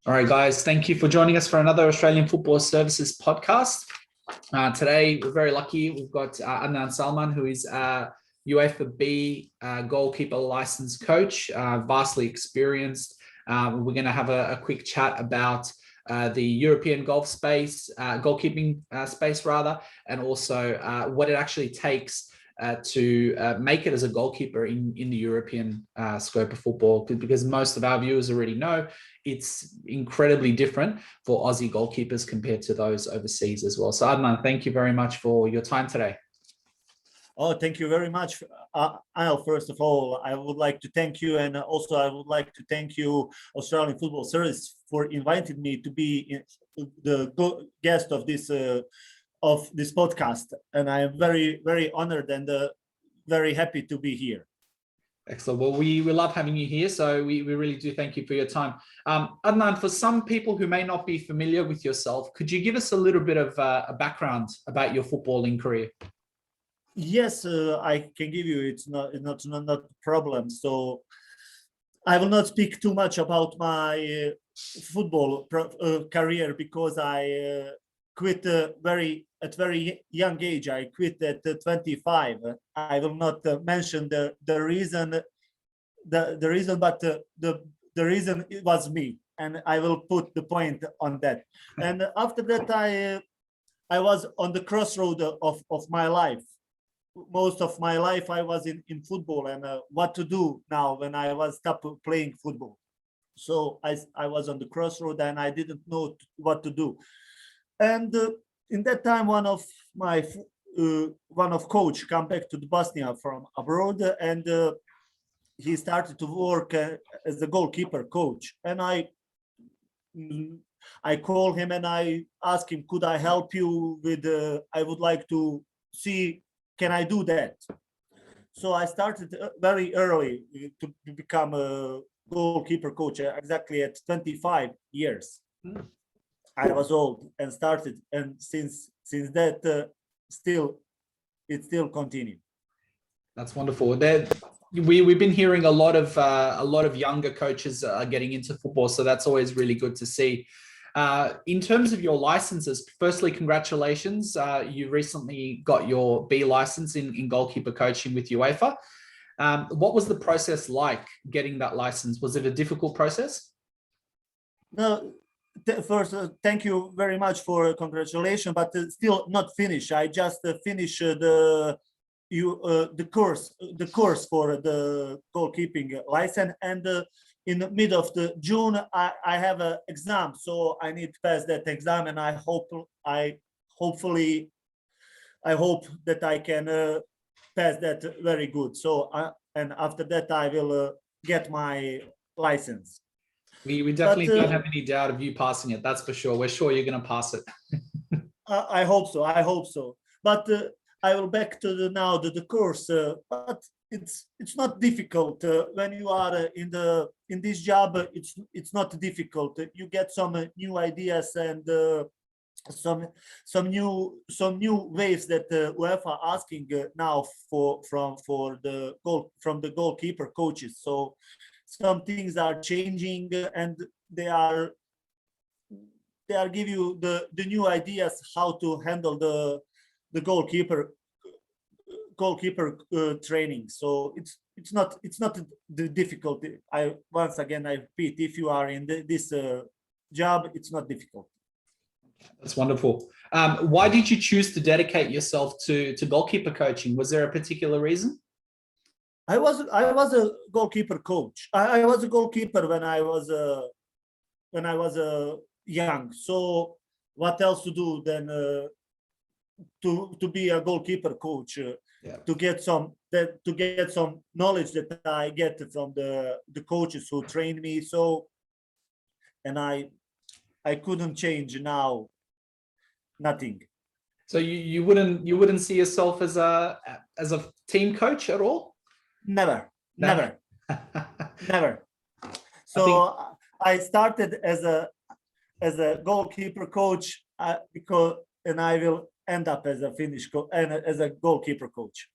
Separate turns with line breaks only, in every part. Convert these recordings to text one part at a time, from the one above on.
All right, guys, thank you for joining us for another Australian Football Services podcast. Today, we're very lucky. We've got Adnan Salman, who is UEFA B goalkeeper license coach, vastly experienced. We're going to have a quick chat about the European golf space, goalkeeping space rather, and also what it actually takes to make it as a goalkeeper in the European scope of football, because most of our viewers already know it's incredibly different for Aussie goalkeepers compared to those overseas as well. So Adnan, thank you very much for your time today.
Oh, thank you very much. Al, first of all, I would like to thank you, and also I would like to thank you, Australian Football Service, for inviting me to be the guest of this podcast. And I am very, very honored and very happy to be here.
Excellent. Well, we love having you here, so we really do thank you for your time. Adnan, for some people who may not be familiar with yourself, could you give us a little bit of a background about your footballing career?
Yes, I can give you. It's not a problem. So I will not speak too much about my football career, because I quit at very young age. I quit at 25. I will not mention the reason, but the reason it was me, and I will put the point on that. And after that, I was on the crossroad of my life. Most of my life I was in football, and what to do now when I was stopped playing football. So I was on the crossroad, and I didn't know what to do. And in that time, one of coach come back to Bosnia from abroad, and he started to work as a goalkeeper coach. And I called him and I asked him, could I help you with? I would like to see, can I do that? So I started very early to become a goalkeeper coach, exactly at 25 years. I was old and started, and since that, it still continued.
That's wonderful. We've been hearing a lot of younger coaches are getting into football, so that's always really good to see. In terms of your licenses, firstly, congratulations. You recently got your B license in goalkeeper coaching with UEFA. What was the process like getting that license? Was it a difficult process?
No. First, thank you very much for congratulations, but still not finished. I just finished the course for the goalkeeping license, and in the mid of the June I have an exam, so I need to pass that exam, and I hope that I can pass that very good. So and after that I will get my license.
We definitely don't have any doubt of you passing it. That's for sure. We're sure you're going to pass it.
I hope so. I hope so. But I will back to the course. But it's not difficult when you are in this job. It's not difficult. You get some new ideas and some new ways that UEFA asking now from the goalkeeper coaches. So some things are changing, and they are give you the new ideas how to handle the goalkeeper training. So it's not the difficulty. I once again I repeat, if you are in this job, it's not difficult.
That's wonderful. Why did you choose to dedicate yourself to goalkeeper coaching? Was there a particular reason?
I was a goalkeeper coach. I was a goalkeeper when I was young. So what else to do than to be a goalkeeper coach? To get some knowledge that I get from the coaches who trained me. So, and I couldn't change now. Nothing.
So you wouldn't see yourself as a team coach at all?
Never. So I started as a goalkeeper coach and I will end up as a as a goalkeeper coach.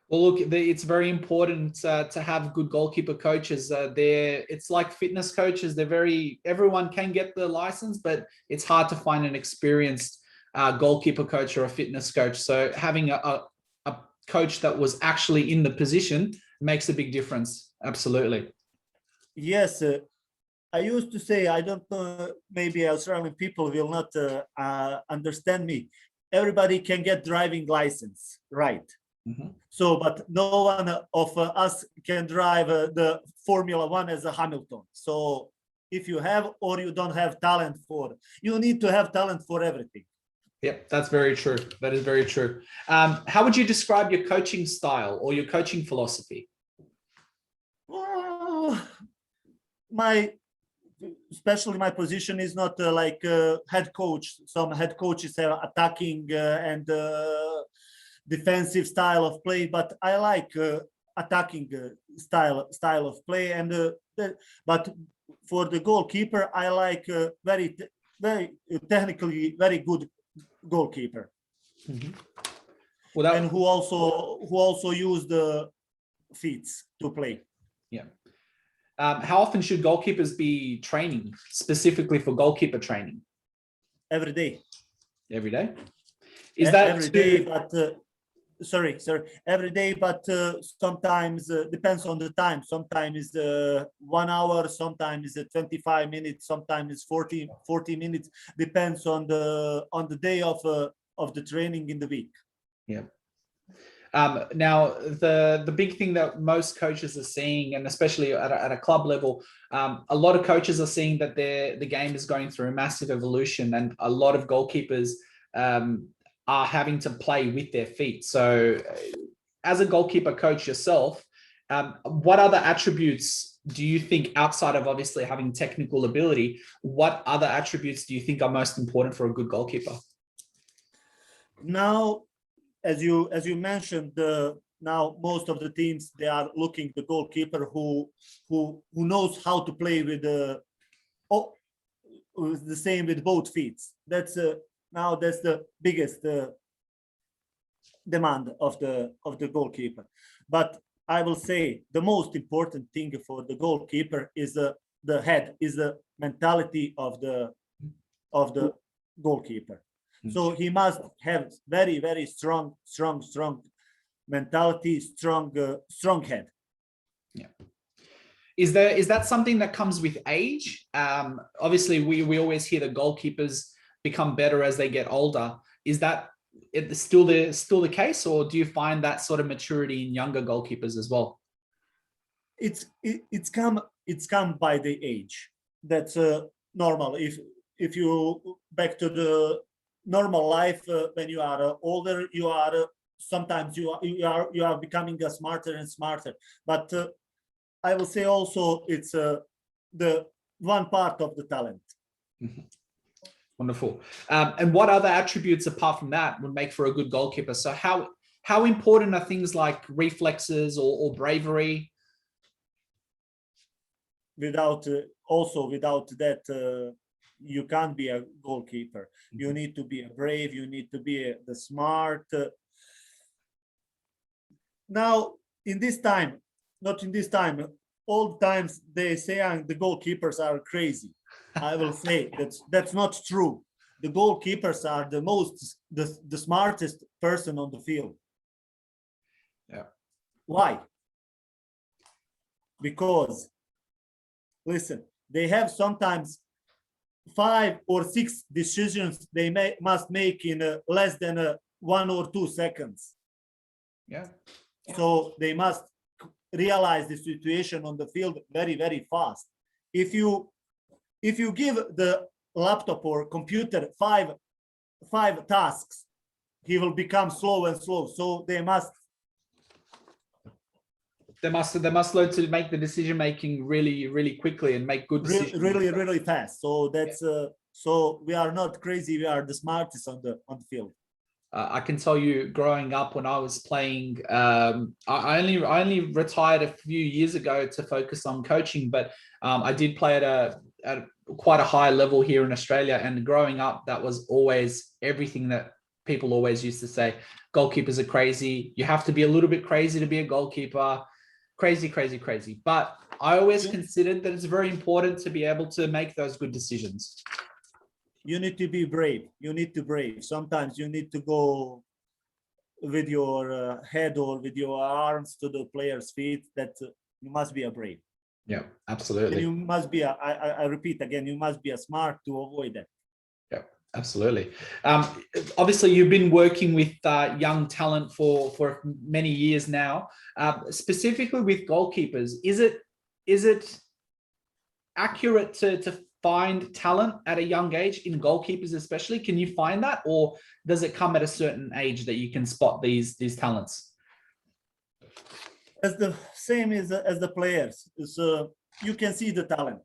Well, look, it's very important to have good goalkeeper coaches. It's like fitness coaches. Everyone can get the license, but it's hard to find an experienced goalkeeper coach or a fitness coach. So having a coach that was actually in the position makes a big difference. Absolutely.
Yes, I used to say, I don't know, maybe Australian people will not understand me. Everybody can get driving license, right?
Mm-hmm.
So, but no one of us can drive the Formula One as a Hamilton. So if you have or you don't have talent for, you need to have talent for everything.
Yep, that's very true. That is very true. How would you describe your coaching style or your coaching philosophy?
Especially my position is not like head coach. Some head coaches are attacking and defensive style of play, but I like attacking style of play. And but for the goalkeeper, I like very technically very good goalkeeper.
Mm-hmm. Well,
and who also use the feet to play.
Yeah. How often should goalkeepers be training specifically for goalkeeper training?
Every day.
Every day. Is that
every day? But sorry, every day. But sometimes depends on the time. Sometimes 1 hour. Sometimes 25 minutes. Sometimes 40 minutes. Depends on the day of the training in the week.
Yeah. Now, the big thing that most coaches are seeing, and especially at a club level, a lot of coaches are seeing that the game is going through a massive evolution, and a lot of goalkeepers are having to play with their feet. So, as a goalkeeper coach yourself, what other attributes do you think, outside of obviously having technical ability, what other attributes do you think are most important for a good goalkeeper?
Now, as you mentioned, now most of the teams, they are looking the goalkeeper who knows how to play with the same with both feet. That's now that's the biggest demand of the goalkeeper. But I will say the most important thing for the goalkeeper is the head, is the mentality of the goalkeeper. So he must have very, very strong mentality, strong head.
Yeah. Is that something that comes with age? Obviously, we always hear that goalkeepers become better as they get older. Is that still the case, or do you find that sort of maturity in younger goalkeepers as well?
It's come by the age. That's normal. If you back to the normal life, when you are older, you are sometimes you are becoming smarter and smarter. But I will say also it's the one part of the talent.
Mm-hmm. Wonderful. And what other attributes apart from that would make for a good goalkeeper? So how important are things like reflexes or bravery?
Without that, you can't be a goalkeeper. You need to be brave. You need to be the smart. Now, in this time, not in this time, all times they say the goalkeepers are crazy. I will say that's not true. The goalkeepers are the smartest person on the field.
Yeah.
Why? Because, listen, they have sometimes 5 or 6 decisions they must make in less than 1 or 2 seconds.
Yeah.
So they must realize the situation on the field very, very fast. If you give the laptop or computer five tasks, he will become slow and slow. So they must
learn to make the decision making really, really quickly and make good decisions.
Really, really fast. So that's so we are not crazy. We are the smartest on the field.
I can tell you, growing up when I was playing, I only retired a few years ago to focus on coaching, but I did play at quite a high level here in Australia. And growing up, that was always everything that people always used to say goalkeepers are crazy. You have to be a little bit crazy to be a goalkeeper. Crazy, crazy, crazy. But I always considered that it's very important to be able to make those good decisions.
You need to be brave. You need to brave. Sometimes you need to go with your head or with your arms to the player's feet. That you must be a brave.
Yeah, absolutely.
And you must be I repeat again, you must be a smart to avoid that.
Yeah, absolutely. Obviously, you've been working with young talent for many years now. Specifically with goalkeepers, is it accurate to find talent at a young age in goalkeepers especially? Can you find that, or does it come at a certain age that you can spot these talents?
As the same as the players, so you can see the talent.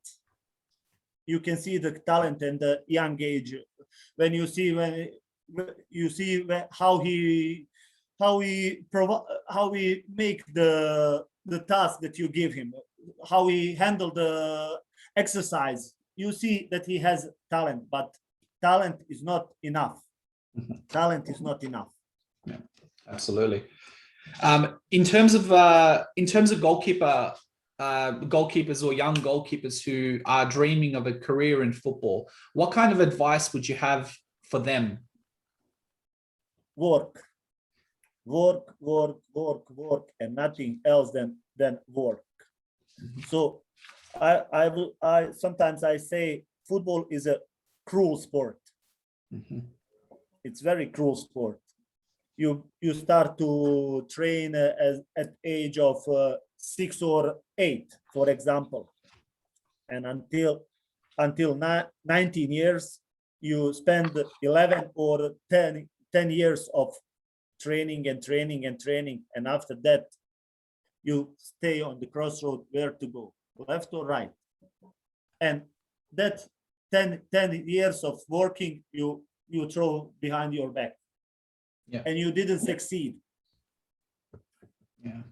You can see the talent in the young age when you see how he make the task that you give him, how he handle the exercise. You see that he has talent, but talent is not enough. Talent is not enough.
Yeah, absolutely. In terms of goalkeepers or young goalkeepers who are dreaming of a career in football, what kind of advice would you have for them?
Work, and nothing else than work. So I sometimes I say football is a cruel sport. It's very cruel sport. You start to train at age of 6 or 8, for example, and until 19 years, you spend 11 or 10 years of training, and after that, you stay on the crossroad where to go, left or right. And that 10 years of working, you throw behind your back. Yeah. And you didn't succeed.
Yeah,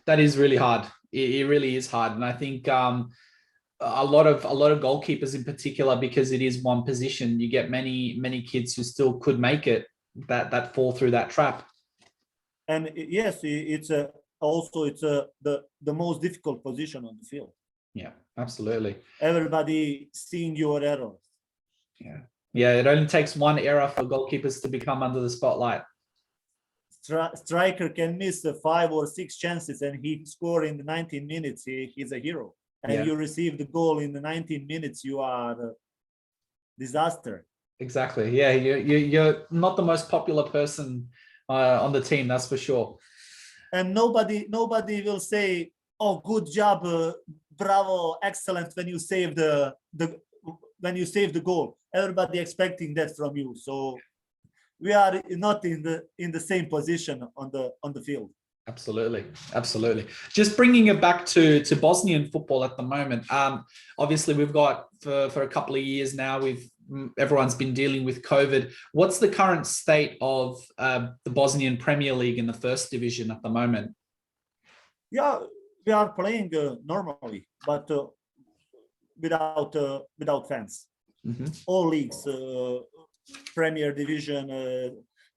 that is really hard. It really is hard. And I think a lot of goalkeepers in particular, because it is one position, you get many kids who still could make it that fall through that trap.
And yes, it's also the most difficult position on the field.
Yeah, absolutely.
Everybody seeing your errors.
Yeah, it only takes one error for goalkeepers to become under the spotlight.
Striker can miss 5 or 6 chances and he score in the 19 minutes. He's a hero. And you receive the goal in the 19 minutes, you are a disaster.
Exactly. Yeah, you're not the most popular person on the team, that's for sure.
And nobody will say, "Oh, good job, bravo, excellent," when you save the goal. Everybody expecting that from you. So we are not in the same position on the field.
Absolutely. Just bringing it back to Bosnian football at the moment. Obviously, we've got for a couple of years now, everyone's been dealing with COVID. What's the current state of the Bosnian Premier League in the first division at the moment?
Yeah, we are playing normally, but without fans. All leagues, Premier Division,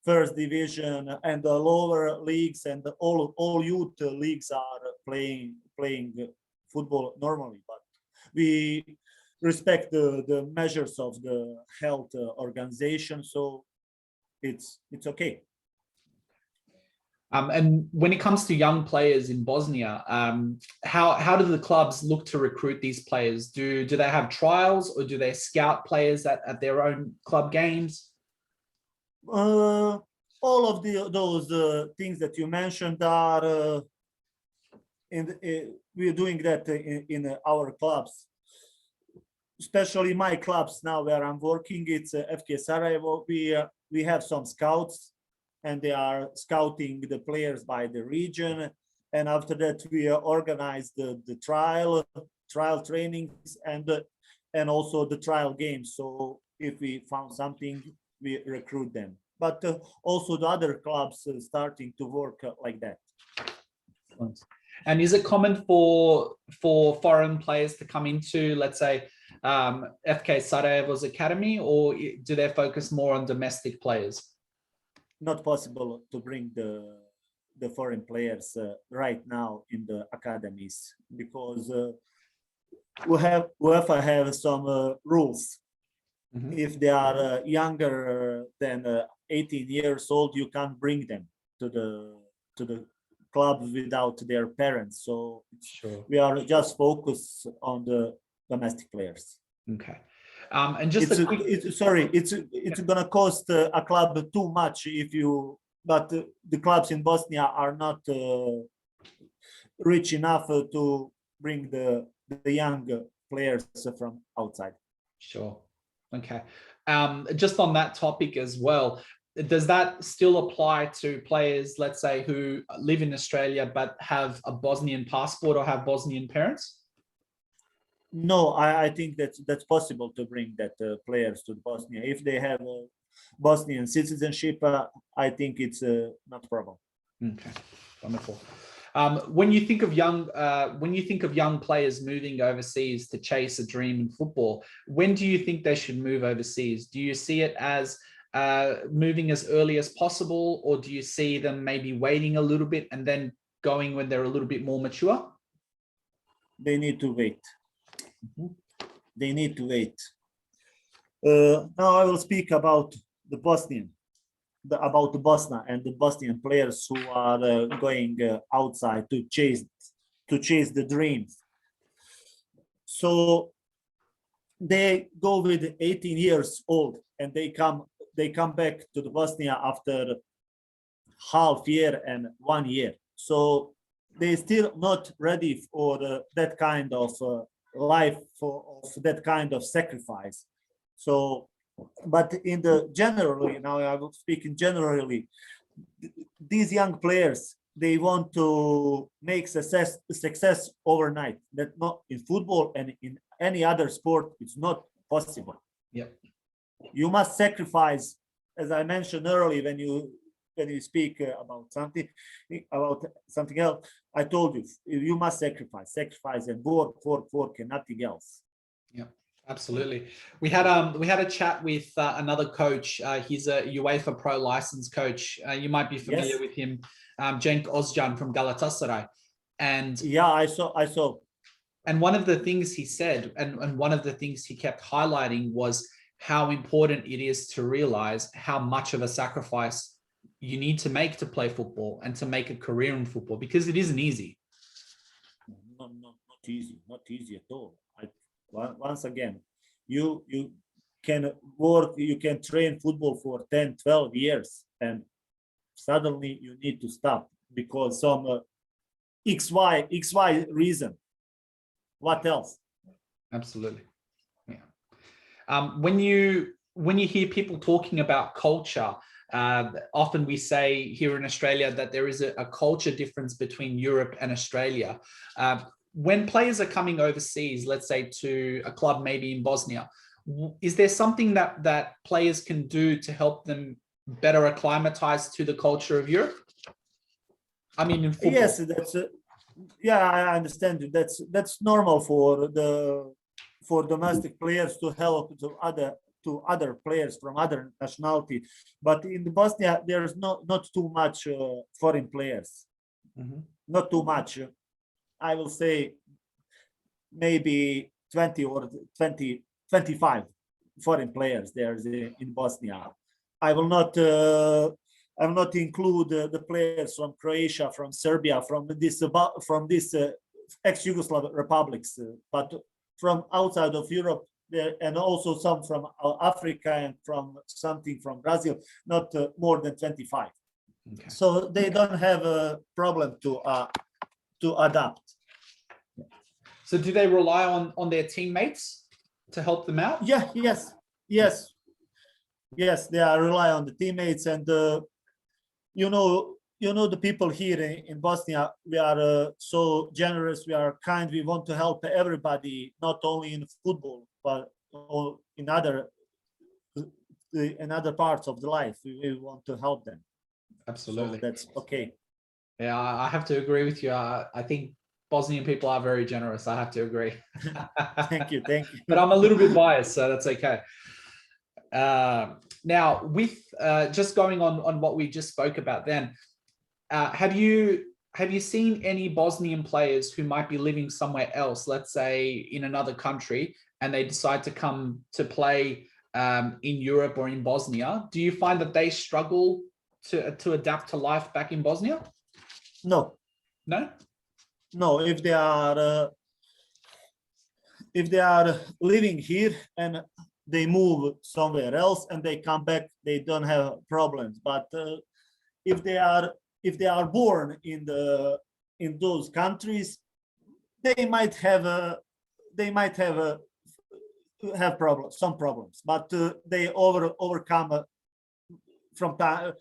First Division, and the lower leagues, and all youth leagues are playing football normally. But we respect the measures of the health organization, so it's okay.
And when it comes to young players in Bosnia, how do the clubs look to recruit these players? Do they have trials, or do they scout players at their own club games?
All of those things that you mentioned are we're doing that in our clubs, especially my clubs now where I'm working. It's FK Sarajevo. We have some scouts, and they are scouting the players by the region. And after that, we organize the trial trainings and also the trial games. So if we found something, we recruit them. But also the other clubs starting to work like that.
And is it common for foreign players to come into, let's say, FK Sarajevo's academy, or do they focus more on domestic players?
not possible to bring the foreign players right now in the academies because UEFA have some rules. If they are younger than 18 years old, you can't bring them to the club without their parents. So
Sure.
we are just focused on the domestic players.
Okay. And just a quick...
it's gonna cost a club too much but the clubs in Bosnia are not rich enough to bring the young players from outside.
Sure. Okay. Just on that topic as well, does that still apply to players, let's say, who live in Australia but have a Bosnian passport or have Bosnian parents?
No, I think that's possible to bring that players to Bosnia if they have Bosnian citizenship. I think it's not a problem.
Okay, wonderful. When you think of young players moving overseas to chase a dream in football, when do you think they should move overseas? Do you see it as moving as early as possible, or do you see them maybe waiting a little bit and then going when they're a little bit more mature?
They need to wait. They need to wait. Now I will speak about the Bosnia and the Bosnian players who are going outside to chase the dreams. So they go with 18 years old and they come back to the Bosnia after half year and 1 year. So they still not ready for that kind of life, of that kind of sacrifice. So, but generally, now I will speak in generally, these young players, they want to make success overnight. That not in football and in any other sport, it's not possible.
Yep.
You must sacrifice, as I mentioned earlier, when you speak about something else. I told you, you must sacrifice and work, and nothing else.
Yeah, absolutely. We had a chat with another coach. He's a UEFA Pro license coach. You might be familiar with him, Cenk Ozcan from Galatasaray. And
yeah, I saw.
And one of the things he said, and one of the things he kept highlighting, was how important it is to realize how much of a sacrifice you need to make to play football and to make a career in football, because it isn't easy.
Not easy at all. Once again, you can work, you can train football for 10, 12 years, and suddenly you need to stop because some XY reason. What else?
Absolutely. Yeah. When you hear people talking about culture, often we say here in Australia that there is a culture difference between Europe and Australia. When players are coming overseas, let's say to a club maybe in Bosnia, is there something that players can do to help them better acclimatize to the culture of Europe? I mean, in football.
Yes, I understand you. That's normal for domestic players to help to other players from other nationality, but in Bosnia there's not too much foreign players. Not too much. I will say maybe 20 or 25 foreign players there's in Bosnia. I will not include the players from Croatia, from Serbia, from this ex-Yugoslav republics, but from outside of Europe, and also some from Africa and something from Brazil, not more than 25. Okay. So they don't have a problem to adapt.
So do they rely on their teammates to help them out?
Yeah, yes, they are rely on the teammates, and you know the people here in Bosnia, we are so generous, we are kind, we want to help everybody, not only in football but in other parts of the life. We want to help them.
Absolutely.
So that's okay.
Yeah, I have to agree with you. I think Bosnian people are very generous. I have to agree.
Thank you.
But I'm a little bit biased, so that's okay. Now, with just going on what we just spoke about then, have you seen any Bosnian players who might be living somewhere else, let's say in another country, and they decide to come to play in Europe or in Bosnia? Do you find that they struggle to adapt to life back in Bosnia?
No,
No?
no. If they are living here and they move somewhere else and they come back, they don't have problems. But if they are born in those countries, they might have problems, some problems, but they overcome from time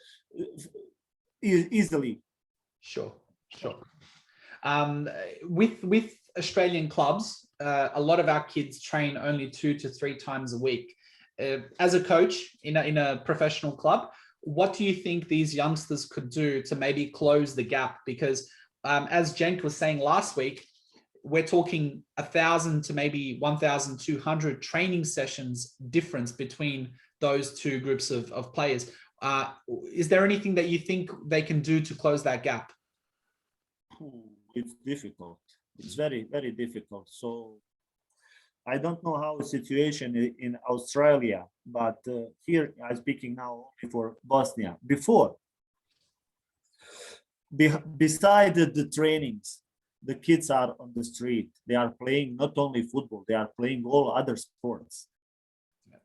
easily.
Sure. With Australian clubs, a lot of our kids train only 2 to 3 times a week. As a coach in a professional club, what do you think these youngsters could do to maybe close the gap? Because as Cenk was saying last week, we're talking 1,000 to maybe 1,200 training sessions difference between those two groups of players. Is there anything that you think they can do to close that gap?
It's difficult. It's very, very difficult. So I don't know how the situation in Australia, but here I'm speaking now only for Bosnia. Before, beside the trainings, the kids are on the street. They are playing not only football, they are playing all other sports.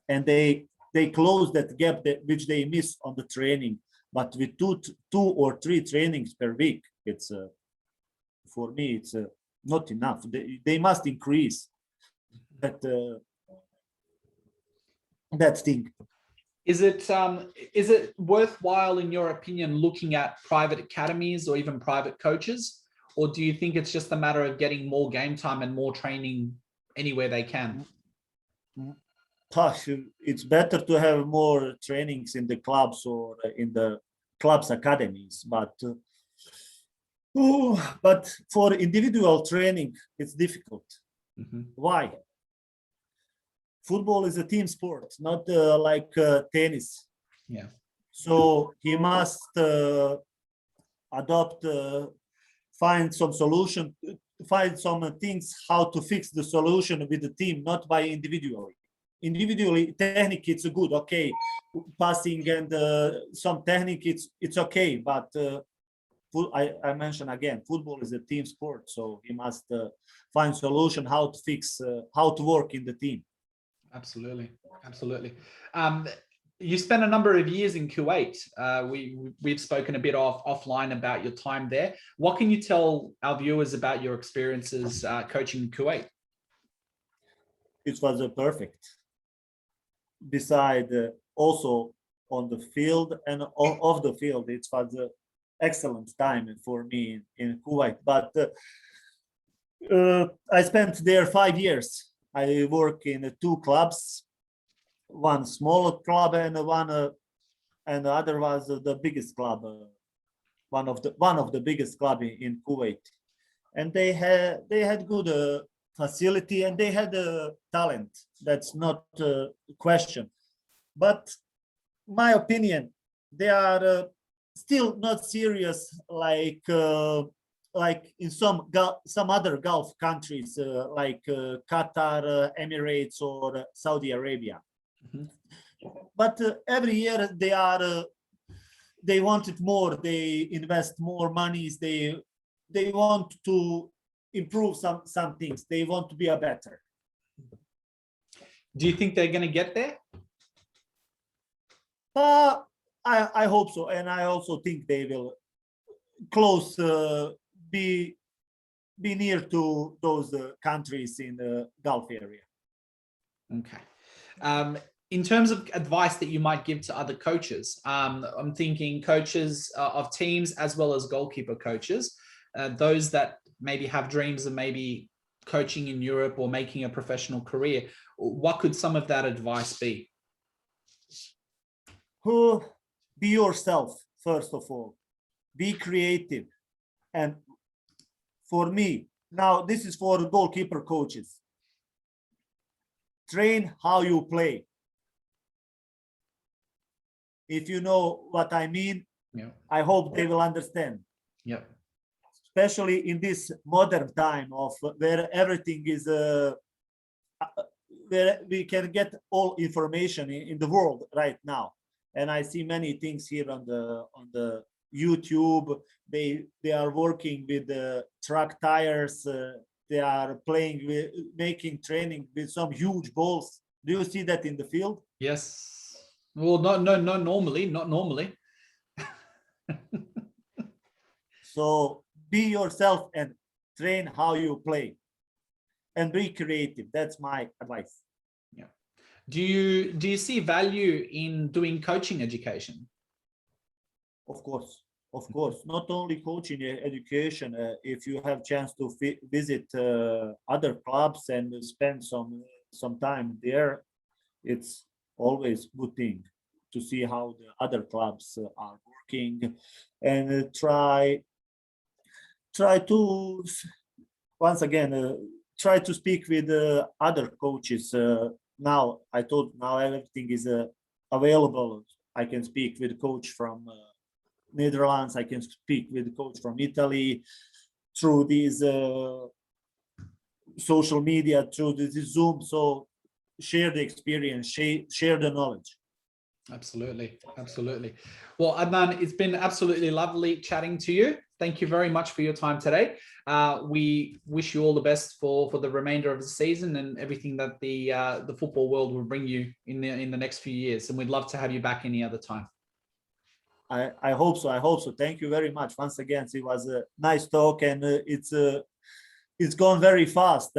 And they close that gap which they miss on the training. But with two or three trainings per week, it's for me, it's not enough. They must increase that thing.
Is it worthwhile, in your opinion, looking at private academies or even private coaches? Or do you think it's just a matter of getting more game time and more training anywhere they can?
It's better to have more trainings in the clubs or in the clubs academies, but for individual training, it's difficult.
Mm-hmm.
Why? Football is a team sport, not like tennis.
Yeah.
So he must find some solution, find some things how to fix the solution with the team, not by individually. Individually, technique it's good, okay. Passing and some technique it's okay, but I mention again, football is a team sport, so he must find solution how to fix, how to work in the team.
Absolutely. You spent a number of years in Kuwait. We've spoken a bit offline about your time there. What can you tell our viewers about your experiences coaching in Kuwait?
It was perfect. Beside also on the field and off the field, it was an excellent time for me in Kuwait. But I spent there 5 years. I work in 2 clubs, one smaller club and and the other was the biggest club, one of the biggest club in Kuwait. And they had good facility and they had talent. That's not a question. But my opinion, they are still not serious like in some other Gulf countries like Qatar, Emirates, or Saudi Arabia.
Mm-hmm.
But every year they wanted more. They invest more monies. They want to improve some things. They want to be a better.
Do you think they're going to get there?
I hope so, and I also think they will close. Be near to those countries in the Gulf area.
Okay. In terms of advice that you might give to other coaches, I'm thinking coaches of teams as well as goalkeeper coaches, those that maybe have dreams of maybe coaching in Europe or making a professional career. What could some of that advice be?
Be yourself, first of all. Be creative. And for me, now this is for goalkeeper coaches. Train how you play. If you know what I mean,
Yeah.
I hope they will understand.
Yeah.
Especially in this modern time of where everything is where we can get all information in the world right now. And I see many things here on the YouTube. They are working with the truck tires. They are playing with making training with some huge balls. Do you see that in the field?
Yes. Well, not normally.
So be yourself and train how you play, and be creative. That's my advice.
Yeah. Do you see value in doing coaching education?
Of course, not only coaching education. If you have chance to visit other clubs and spend some time there, it's always good thing to see how the other clubs are working, and try to once again try to speak with other coaches. Now everything is available. I can speak with coach from Netherlands. I can speak with coach from Italy through these social media, through this Zoom. So share the experience, share the knowledge.
Absolutely. Well, Adnan, it's been absolutely lovely chatting to you. Thank you very much for your time today. We wish you all the best for the remainder of the season and everything that the football world will bring you in the next few years. And we'd love to have you back any other time.
I hope so. Thank you very much once again. It was a nice talk, and it's gone very fast.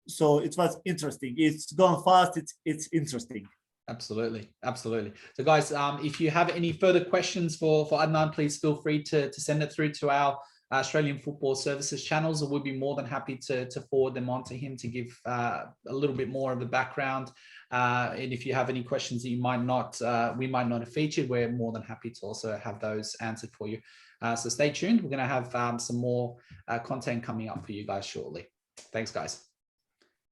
So it was interesting. It's gone fast. It's interesting.
Absolutely. So guys, if you have any further questions for Adnan, please feel free to send it through to our Australian Football Services channels, and we'll be more than happy to forward them on to him to give a little bit more of the background. And if you have any questions that we might not have featured, we're more than happy to also have those answered for you. So stay tuned. We're going to have some more content coming up for you guys shortly. Thanks, guys.